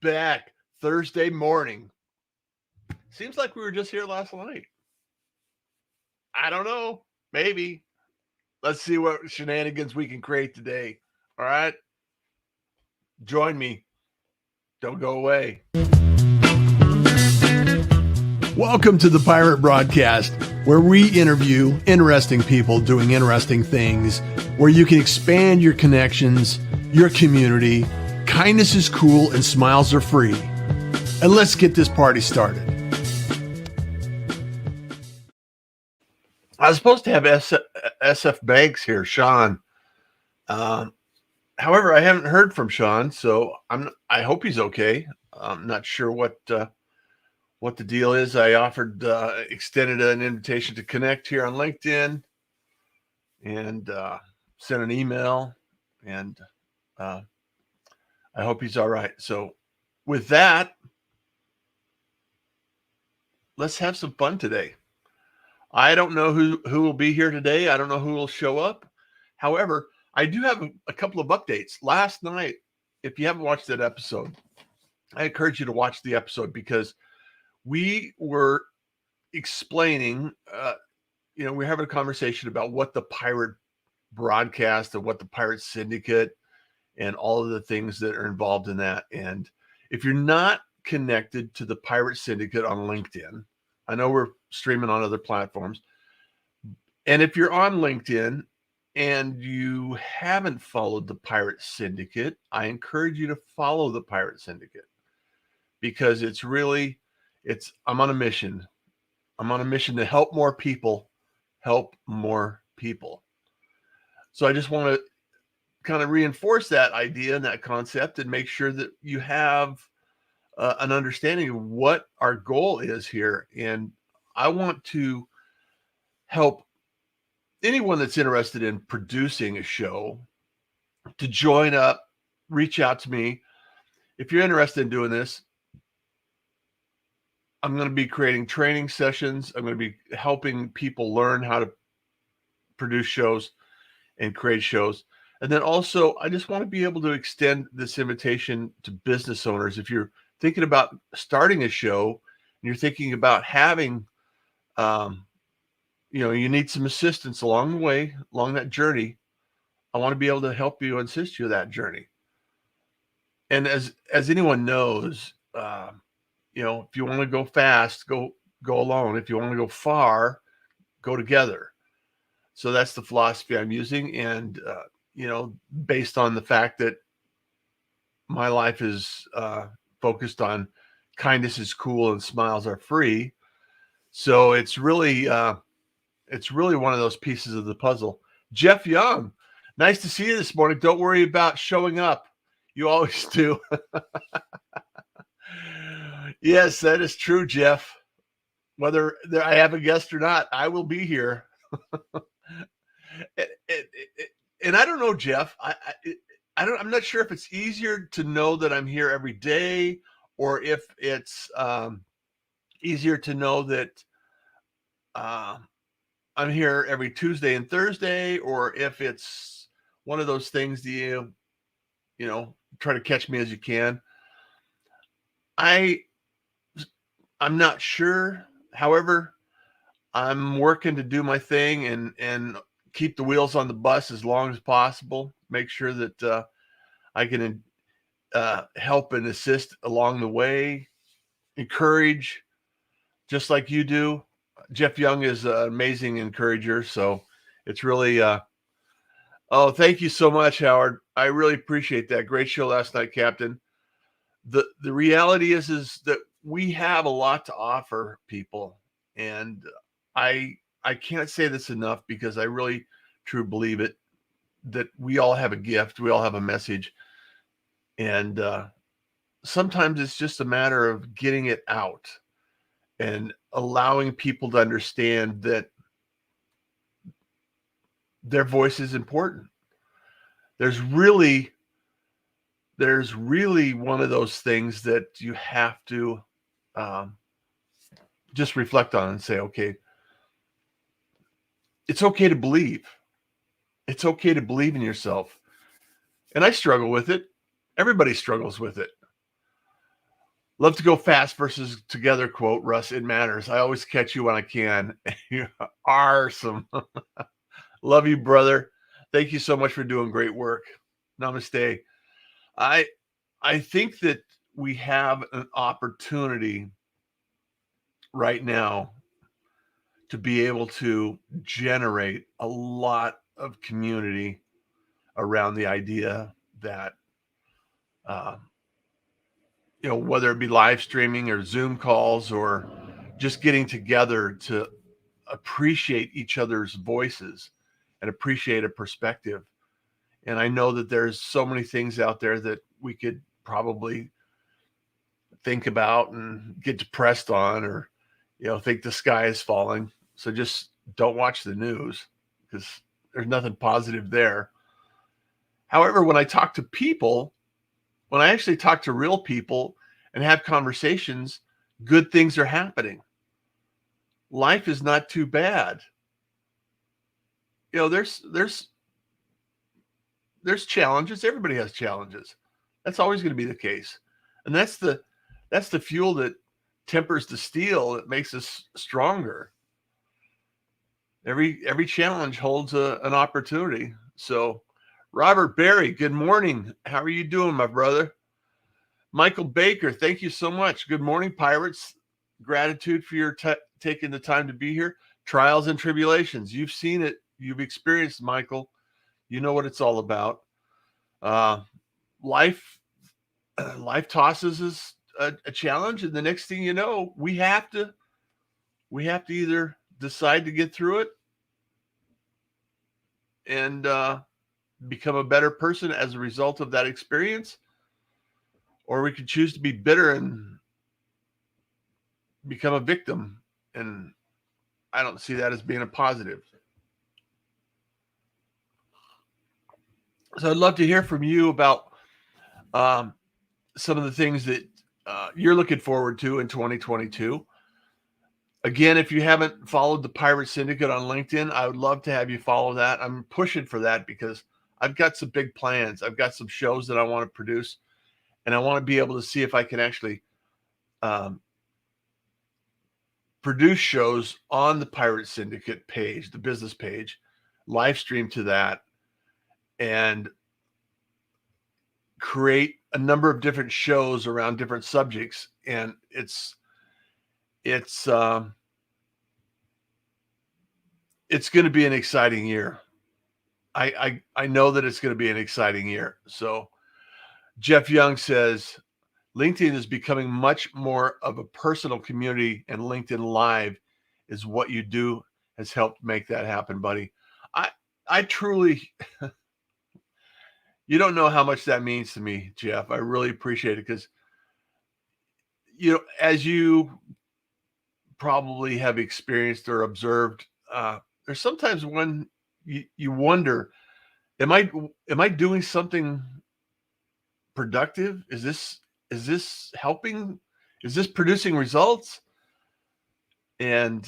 Back Thursday morning. Seems like we were just here last night. I don't know. Maybe. Let's see what shenanigans we can create today. All right. Join me. Don't go away. Welcome to the Pirate Broadcast, where we interview interesting people doing interesting things, where you can expand your connections, your community. Kindness is cool and smiles are free. And let's get this party started. I was supposed to have SF Banks here, Sean. However, I haven't heard from Sean, so I hope he's okay. I'm not sure what the deal is. I extended an invitation to connect here on LinkedIn, and sent an email, and I hope he's all right. So, with that, let's have some fun today. I don't know who will be here today. I don't know who will show up. However, I do have a couple of updates. Last night, if you haven't watched that episode, I encourage you to watch the episode because we were explaining, we're having a conversation about what the Pirate Broadcast and what the Pirate Syndicate and all of the things that are involved in that. And if you're not connected to the Pirate Syndicate on LinkedIn, I know we're streaming on other platforms. And if you're on LinkedIn and you haven't followed the Pirate Syndicate, I encourage you to follow the Pirate Syndicate because I'm on a mission. I'm on a mission to help more people help more people. So I just want to kind of reinforce that idea and that concept and make sure that you have an understanding of what our goal is here. And I want to help anyone that's interested in producing a show to join up, reach out to me. If you're interested in doing this, I'm going to be creating training sessions. I'm going to be helping people learn how to produce shows and create shows. And then also, I just want to be able to extend this invitation to business owners. If you're thinking about starting a show and you're thinking about having, you need some assistance along the way, along that journey, I want to be able to help you, assist you in that journey. And as anyone knows, if you want to go fast, go alone. If you want to go far, go together. So that's the philosophy I'm using. And, based on the fact that my life is focused on kindness is cool and smiles are free. So it's really one of those pieces of the puzzle. Jeff Young, nice to see you this morning. Don't worry about showing up. You always do. Yes, that is true, Jeff. Whether I have a guest or not, I will be here. And I don't know, Jeff. I'm not sure if it's easier to know that I'm here every day, or if it's easier to know that I'm here every Tuesday and Thursday, or if it's one of those things that you try to catch me as you can. I'm not sure. However, I'm working to do my thing and keep the wheels on the bus as long as possible. Make sure that I can help and assist along the way, encourage, just like you do. Jeff Young is an amazing encourager. So it's really, thank you so much, Howard. I really appreciate that. Great show last night, Captain. The reality is that we have a lot to offer people. And I can't say this enough because I really truly believe it, that we all have a gift. We all have a message. And sometimes it's just a matter of getting it out and allowing people to understand that their voice is important. There's really one of those things that you have to just reflect on and say, okay, it's okay to believe. It's okay to believe in yourself. And I struggle with it. Everybody struggles with it. Love to go fast versus together quote, Russ, it matters. I always catch you when I can. You are some. Love you, brother. Thank you so much for doing great work. Namaste. I think that we have an opportunity right now to be able to generate a lot of community around the idea that whether it be live streaming or Zoom calls or just getting together to appreciate each other's voices and appreciate a perspective. And I know that there's so many things out there that we could probably think about and get depressed on, or think the sky is falling. So just don't watch the news, because there's nothing positive there. However, when I talk to people, when I actually talk to real people and have conversations, good things are happening. Life is not too bad. There's challenges. Everybody has challenges. That's always going to be the case. And that's the fuel that tempers the steel, that makes us stronger. Every challenge holds an opportunity. So, Robert Berry, good morning. How are you doing, my brother? Michael Baker, thank you so much. Good morning, Pirates. Gratitude for your taking the time to be here. Trials and tribulations. You've seen it. You've experienced, Michael. You know what it's all about. Life tosses us a challenge, and the next thing you know, we have to either decide to get through it and become a better person as a result of that experience, or we could choose to be bitter and become a victim. And I don't see that as being a positive. So I'd love to hear from you about some of the things that you're looking forward to in 2022. Again, if you haven't followed the Pirate Syndicate on LinkedIn, I would love to have you follow that. I'm pushing for that because I've got some big plans. I've got some shows that I want to produce, and I want to be able to see if I can actually produce shows on the Pirate Syndicate page, the business page, live stream to that, and create a number of different shows around different subjects. And it's going to be an exciting year. I know that it's going to be an exciting year. So Jeff Young says, LinkedIn is becoming much more of a personal community, and LinkedIn Live is what you do has helped make that happen, buddy. I truly, you don't know how much that means to me, Jeff. I really appreciate it, because, as you probably have experienced or observed, there's sometimes when you wonder, am I doing something productive? Is this helping? Is this producing results? And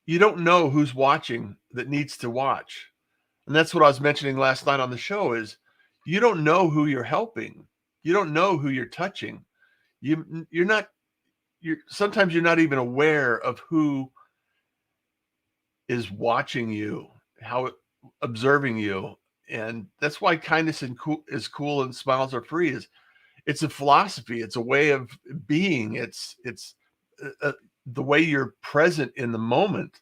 you don't know who's watching that needs to watch. And that's what I was mentioning last night on the show, is you don't know who you're helping. You don't know who you're touching. Sometimes you're not even aware of who is watching you, observing you. And that's why kindness is cool and smiles are free. It's a philosophy. It's a way of being. It's the way you're present in the moment,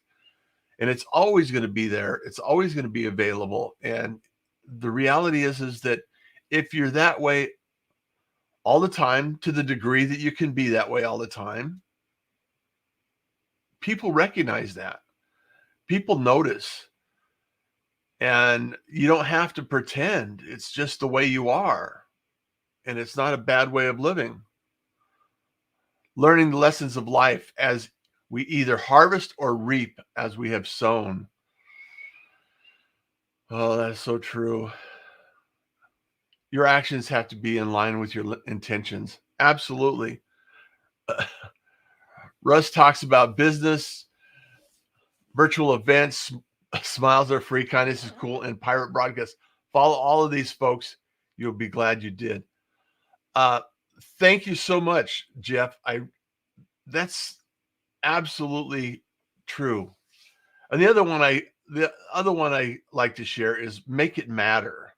and it's always going to be there. It's always going to be available. And the reality is that if you're that way all the time, to the degree that you can be that way all the time, people recognize that. People notice. And you don't have to pretend. It's just the way you are. And it's not a bad way of living. Learning the lessons of life as we either harvest or reap as we have sown. Oh, that's so true. Your actions have to be in line with your intentions. Absolutely. Russ talks about business, virtual events, smiles are free, kindness is cool, and pirate broadcasts. Follow all of these folks. You'll be glad you did. Uh, thank you so much, Jeff. That's absolutely true. And the other one I like to share is make it matter.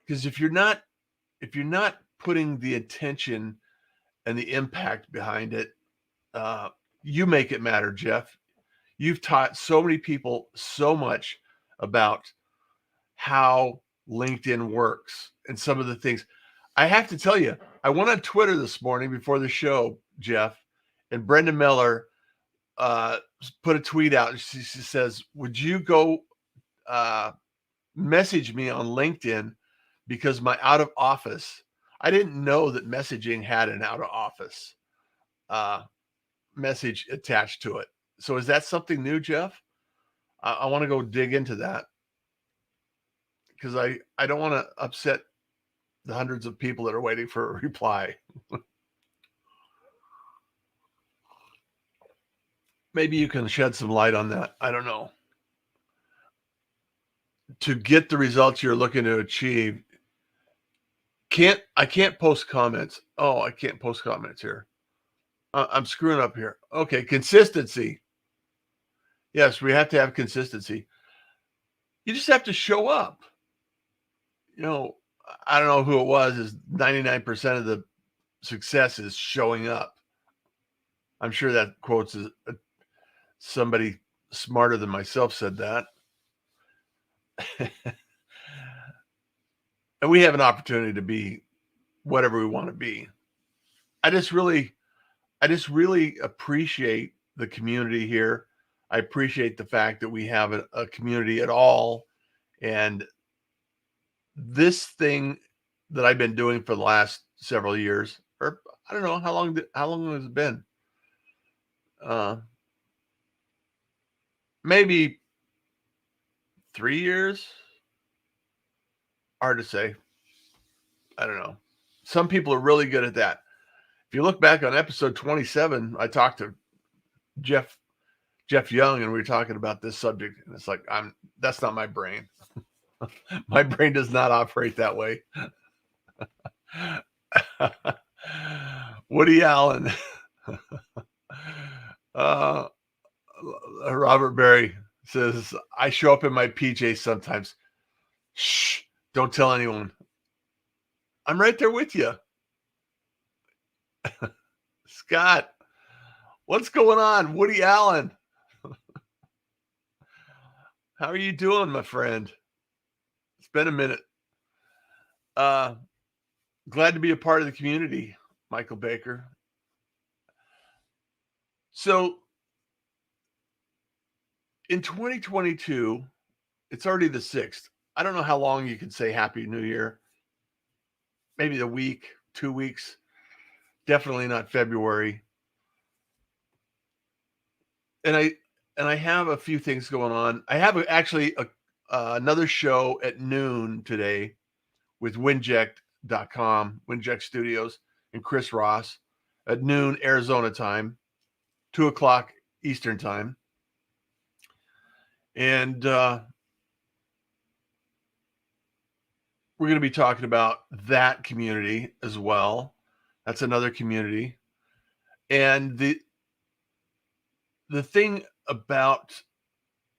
Because if you're not putting the attention and the impact behind it, uh, you make it matter, Jeff. You've taught so many people so much about how LinkedIn works and some of the things. I have to tell you, I went on Twitter this morning before the show, Jeff, and Brenda Miller uh, put a tweet out. She says, "Would you go uh, message me on LinkedIn because my out of office? I didn't know that messaging had an out of office uh, message attached to it. So is that something new, Jeff? I want to go dig into that because I don't want to upset the hundreds of people that are waiting for a reply. Maybe you can shed some light on that. I don't know. To get the results you're looking to achieve, I can't post comments. Oh, I can't post comments here. I'm screwing up here. Okay, consistency. Yes, we have to have consistency. You just have to show up. You know, I don't know who it was. Is 99% of the success is showing up. I'm sure that quotes is somebody smarter than myself said that. And we have an opportunity to be whatever we want to be. I just really appreciate the community here. I appreciate the fact that we have a community at all. And this thing that I've been doing for the last several years, or I don't know how long has it been? Maybe 3 years. Hard to say. I don't know. Some people are really good at that. If you look back on episode 27, I talked to Jeff Young, and we were talking about this subject, and it's like that's not my brain. My brain does not operate that way. Woody Allen, uh, Robert Berry says, "I show up in my PJs sometimes. Shh, don't tell anyone." I'm right there with you, Scott. What's going on, Woody Allen? How are you doing, my friend? It's been a minute. Glad to be a part of the community, Michael Baker. So in 2022, it's already the 6th. I don't know how long you can say Happy New Year. Maybe a week, 2 weeks. Definitely not February. And I have a few things going on. I have actually another show at noon today with Winject.com, Winject Studios, and Chris Ross at noon Arizona time, 2:00 Eastern time. And we're going to be talking about that community as well. That's another community. And the thing about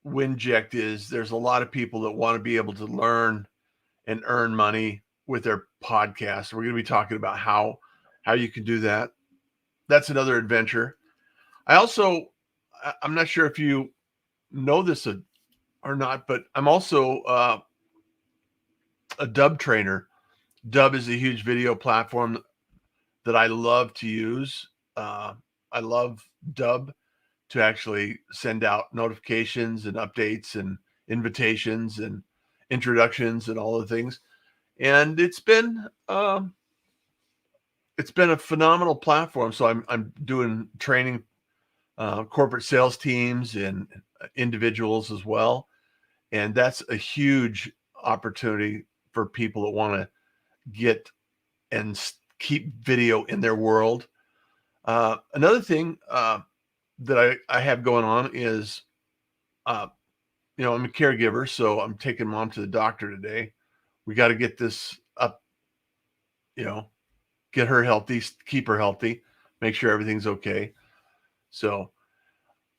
Winject is there's a lot of people that want to be able to learn and earn money with their podcast. We're going to be talking about how you can do that. That's another adventure. I'm not sure if you know this or not, but I'm also a dub trainer. Dub is a huge video platform that I love to use. I love Dub to actually send out notifications and updates and invitations and introductions and all the things. And it's been a phenomenal platform. So I'm doing training corporate sales teams and individuals as well. And that's a huge opportunity for people that want to get and keep video in their world. Another thing that I have going on is, I'm a caregiver, so I'm taking mom to the doctor today. We got to get this up, get her healthy, keep her healthy, make sure everything's okay. So,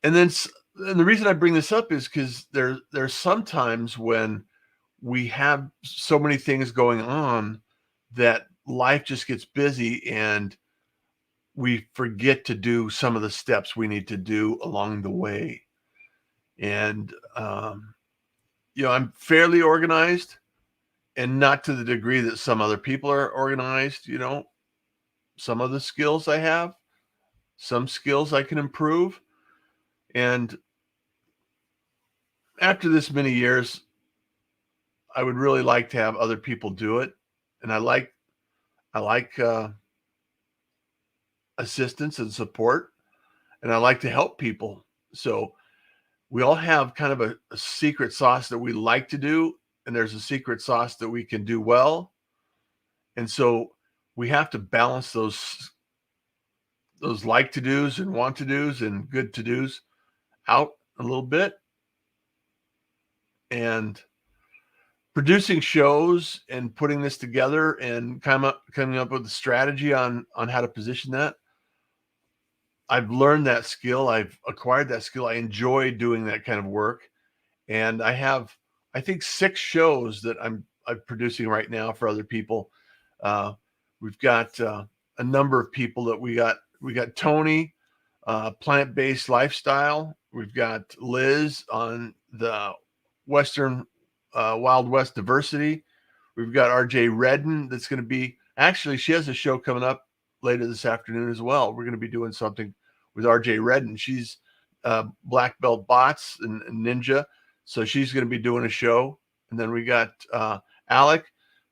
and then and the reason I bring this up is because there's sometimes when we have so many things going on that life just gets busy and we forget to do some of the steps we need to do along the way. And, I'm fairly organized and not to the degree that some other people are organized. Some of the skills I have, some skills I can improve. And after this many years, I would really like to have other people do it. And I like assistance and support, and I like to help people. So we all have kind of a secret sauce that we like to do, and there's a secret sauce that we can do well. And so we have to balance those like to do's and want to do's and good to do's out a little bit. And producing shows and putting this together and coming up with a strategy on how to position that. I've learned that skill. I've acquired that skill. I enjoy doing that kind of work. And I have, I think, 6 shows that I'm producing right now for other people. We've got a number of people that we got. We got Tony, plant-based lifestyle. We've got Liz on the Western Wild West diversity. We've got RJ Redden that's going to be, actually, she has a show coming up later this afternoon as well. We're going to be doing something with RJ Redden. She's black belt bots and ninja. So she's going to be doing a show. And then we got Alec,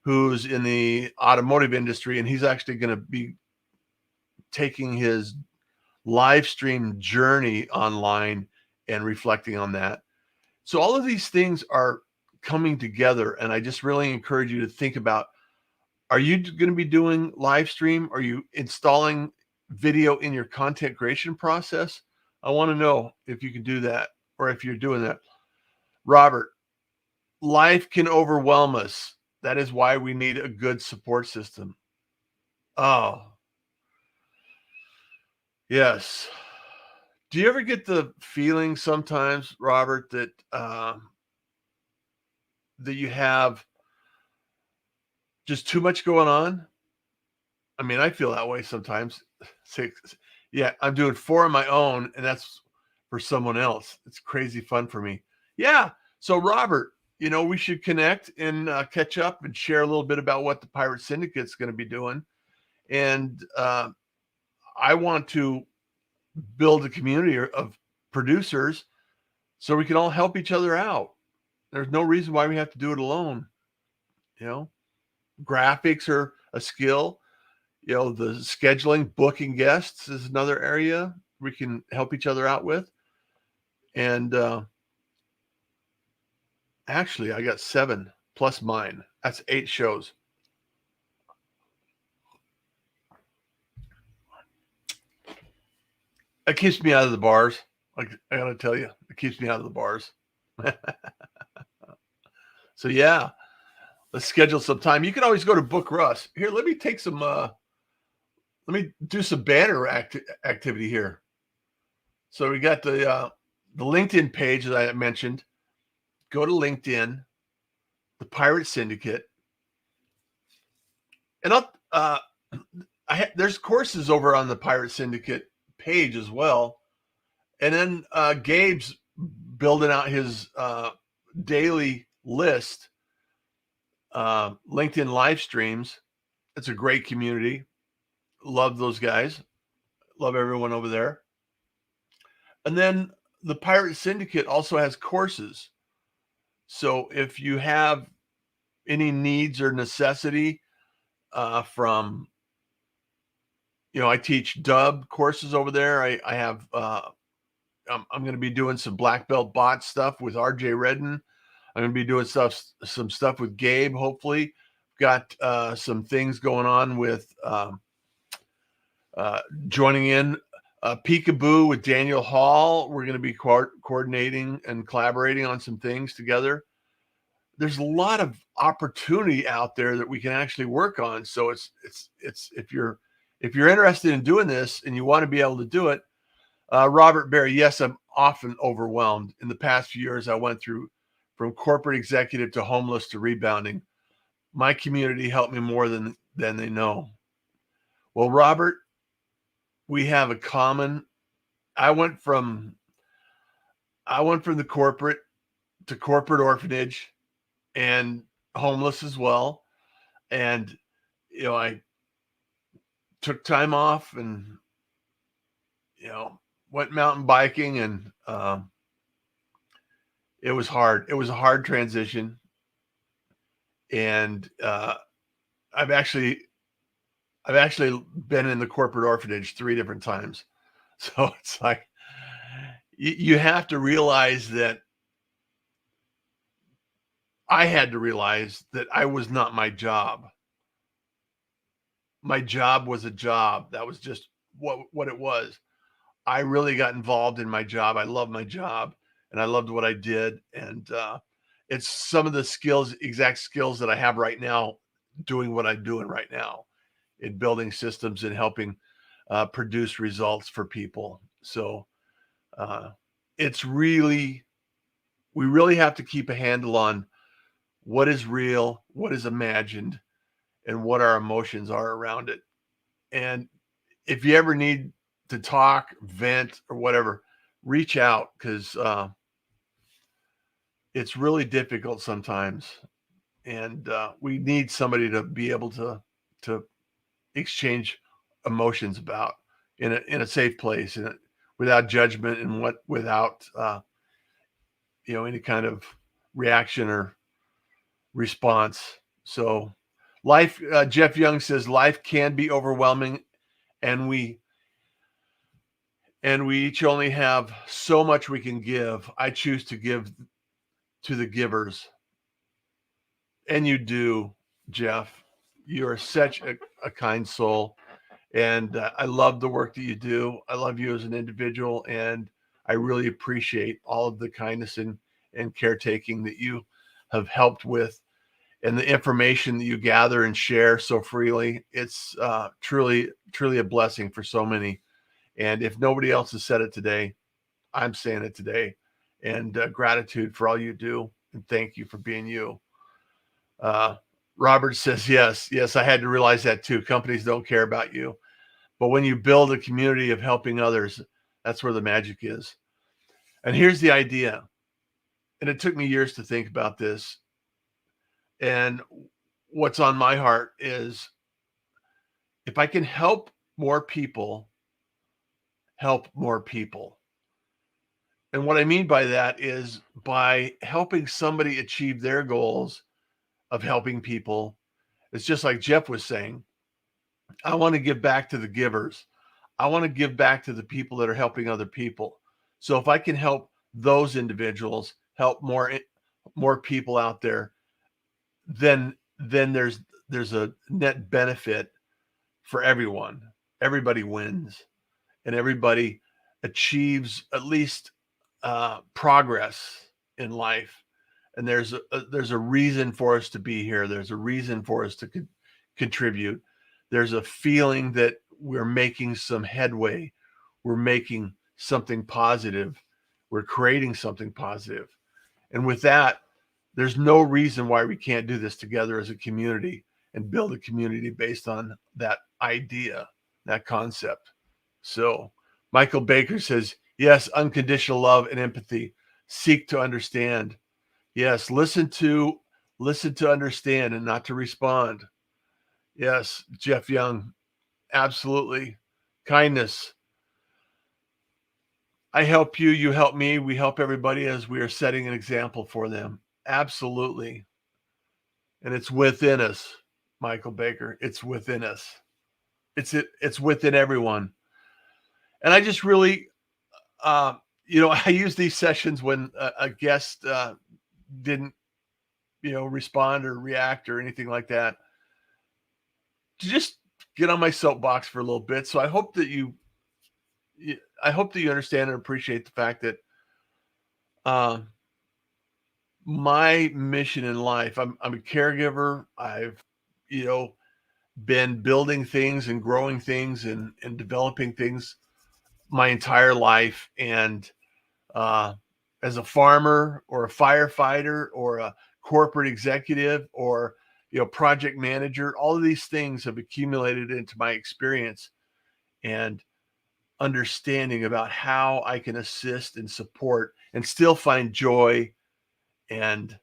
who's in the automotive industry, and he's actually going to be taking his live stream journey online and reflecting on that. So all of these things are coming together, and I just really encourage you to think about, are you going to be doing live stream? Are you installing video in your content creation process? I want to know if you can do that or if you're doing that. Robert, life can overwhelm us. That is why we need a good support system. Oh, yes. Do you ever get the feeling sometimes, Robert, that that you have just too much going on? I mean, I feel that way sometimes. Yeah, I'm doing 4 on my own, and that's for someone else. It's crazy fun for me. Yeah. So, Robert, we should connect and catch up and share a little bit about what the Pirate Syndicate's going to be doing. And I want to build a community of producers so we can all help each other out. There's no reason why we have to do it alone. Graphics are a skill. The scheduling, booking guests is another area we can help each other out with. And actually, I got 7 plus mine. That's 8 shows. It keeps me out of the bars. I got to tell you, it keeps me out of the bars. So yeah, let's schedule some time. You can always go to Book Russ. Here, let me take some, let me do some banner activity here. So we got the LinkedIn page that I mentioned. Go to LinkedIn, the Pirate Syndicate. And there's courses over on the Pirate Syndicate page as well. And then Gabe's building out his daily list, LinkedIn live streams. It's a great community. Love those guys. Love everyone over there. And then the Pirate Syndicate also has courses. So if you have any needs or necessity from, I teach dub courses over there. I have, I'm going to be doing some black belt bot stuff with RJ Redden. I'm going to be doing some stuff with Gabe, hopefully. Got some things going on with joining in Peekaboo with Daniel Hall. We're going to be coordinating and collaborating on some things together. there's a lot of opportunity out there that we can actually work on. So it's if you're interested in doing this and you want to be able to do it, Robert Berry, yes, I'm often overwhelmed. In the past few years, I went through from corporate executive to homeless to rebounding. My community helped me more than they know. Well, Robert, we have a common. I went from the corporate to corporate orphanage and homeless as well. And I took time off and went mountain biking, and it was hard. It was a hard transition, and I've actually been in the corporate orphanage 3 different times. So it's like you have to realize that I had to realize that I was not my job. My job was a job. That was just what it was. I really got involved in my job. I loved my job and I loved what I did. And it's some of the exact skills that I have right now, doing what I'm doing right now in building systems and helping produce results for people. So it's really, we really have to keep a handle on what is real, what is imagined, and what our emotions are around it. And if you ever need to talk, vent, or whatever, reach out, because it's really difficult sometimes. And we need somebody to be able to exchange emotions about in a safe place, and without judgment, and without any kind of reaction or response. So life, Jeff Young says, life can be overwhelming, and we each only have so much we can give. I choose to give to the givers. And you do, Jeff. You are such a kind soul. And I love the work that you do. I love you as an individual. And I really appreciate all of the kindness and caretaking that you have helped with, and the information that you gather and share so freely. It's truly, truly a blessing for so many. And if nobody else has said it today, I'm saying it today. And gratitude for all you do. And thank you for being you. Robert says, yes, I had to realize that too. Companies don't care about you. But when you build a community of helping others, that's where the magic is. And here's the idea. And it took me years to think about this. And what's on my heart is, if I can help more people, help more people. And what I mean by that is, by helping somebody achieve their goals of helping people, it's just like Jeff was saying, I want to give back to the givers. I want to give back to the people that are helping other people. So if I can help those individuals, help more people out there, then there's a net benefit for everyone. Everybody wins, and everybody achieves at least progress in life. And there's a reason for us to be here. There's a reason for us to contribute. There's a feeling that we're making some headway. We're making something positive. We're creating something positive. And with that, there's no reason why we can't do this together as a community and build a community based on that idea, that concept. So Michael Baker says, yes, unconditional love and empathy. Seek to understand. Yes, listen to understand and not to respond. Yes, Jeff Young, absolutely. Kindness. I help you, you help me, we help everybody as we are setting an example for them. Absolutely. And it's within us, Michael Baker. It's within us. It's within everyone. And I just really, I use these sessions when a guest didn't, respond or react or anything like that, to just get on my soapbox for a little bit. So I hope that you understand and appreciate the fact that my mission in life. I'm a caregiver. I've, you know, been building things and growing things and developing things my entire life. And uh, as a farmer or a firefighter or a corporate executive or project manager, all of these things have accumulated into my experience and understanding about how I can assist and support and still find joy and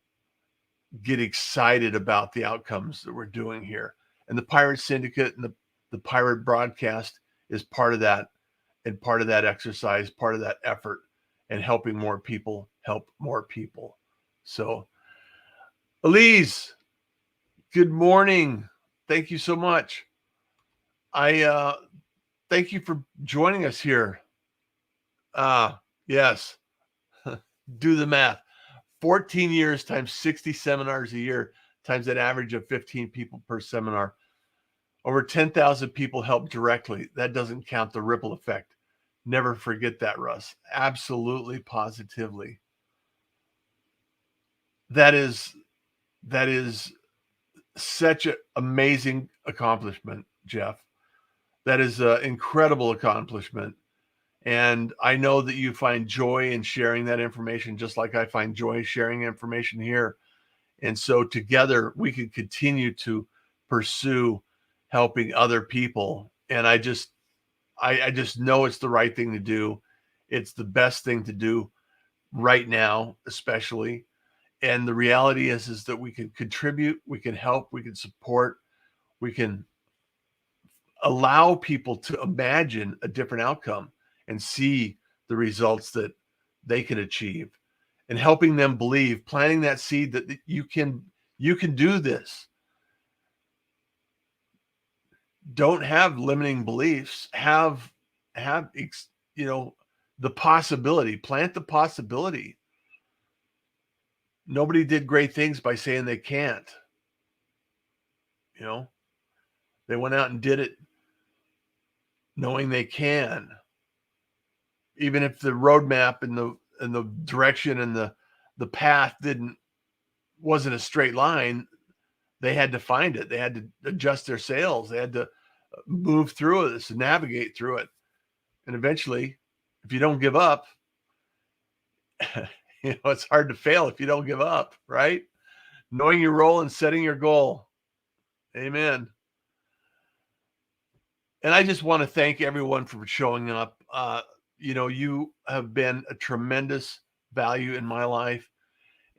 get excited about the outcomes that we're doing here. And the Pirate Syndicate and the Pirate Broadcast is part of that, and part of that exercise, part of that effort, and helping more people help more people. So, Elise, good morning. Thank you so much. I thank you for joining us here. Yes, do the math. 14 years times 60 seminars a year times an average of 15 people per seminar. Over 10,000 people help directly. That doesn't count the ripple effect. Never forget that, Russ. Absolutely, positively. That is such an amazing accomplishment, Jeff. That is an incredible accomplishment. And I know that you find joy in sharing that information, just like I find joy sharing information here. And so together we can continue to pursue helping other people. And I just know it's the right thing to do. It's the best thing to do right now, especially. And the reality is that we can contribute, we can help, we can support, we can allow people to imagine a different outcome and see the results that they can achieve, and helping them believe, planting that seed that you can do this. Don't have limiting beliefs. Have the possibility. Plant the possibility. Nobody did great things by saying they can't. They went out and did it knowing they can. Even if the roadmap and the direction and the path wasn't a straight line, they had to find it. They had to adjust their sails. They had to move through this, navigate through it. And eventually, if you don't give up, it's hard to fail if you don't give up, right? Knowing your role and setting your goal. Amen. And I just want to thank everyone for showing up. You have been a tremendous value in my life.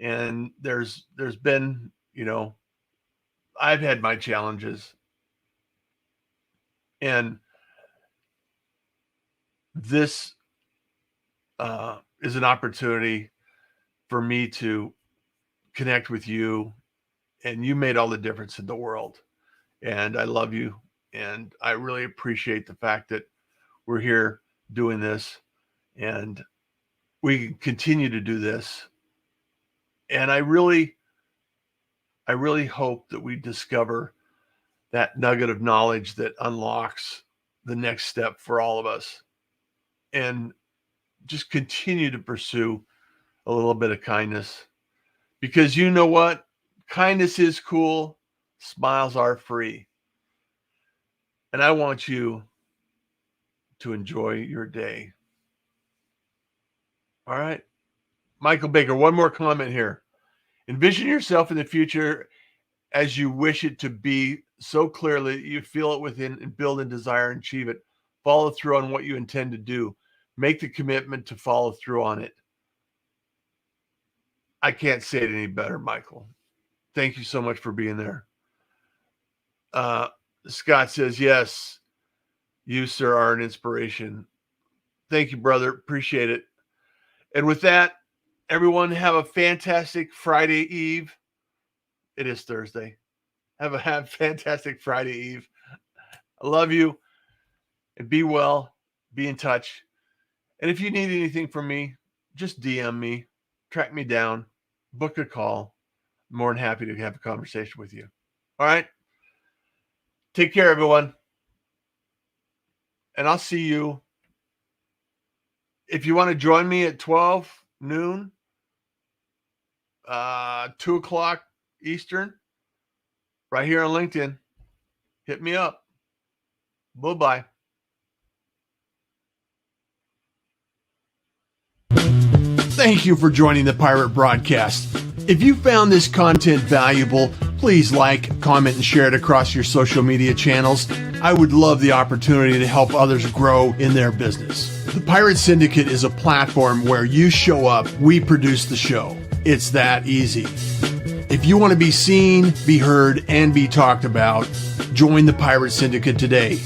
And there's been, I've had my challenges. And this is an opportunity for me to connect with you, and you made all the difference in the world. And I love you, and I really appreciate the fact that we're here doing this, and we can continue to do this. And I really hope that we discover that nugget of knowledge that unlocks the next step for all of us, and just continue to pursue a little bit of kindness, because you know what? Kindness is cool. Smiles are free. And I want you to enjoy your day. All right. Michael Baker, one more comment here. Envision yourself in the future as you wish it to be so clearly that you feel it within, and build and desire and achieve it. Follow through on what you intend to do. Make the commitment to follow through on it. I can't say it any better, Michael. Thank you so much for being there. Scott says, yes, you, sir, are an inspiration. Thank you, brother. Appreciate it. And with that, everyone, have a fantastic Friday Eve. It is Thursday. Have a fantastic Friday Eve. I love you, and be well. Be in touch. And if you need anything from me, just DM me, track me down, book a call. I'm more than happy to have a conversation with you. All right. Take care, everyone. And I'll see you. If you want to join me at 12 noon, 2 o'clock Eastern, right here on LinkedIn. Hit me up. Bye-bye. Thank you for joining the Pirate Broadcast. If you found this content valuable, please like, comment, and share it across your social media channels. I would love the opportunity to help others grow in their business. The Pirate Syndicate is a platform where you show up, we produce the show. It's that easy. If you want to be seen, be heard, and be talked about, join the Pirate Syndicate today.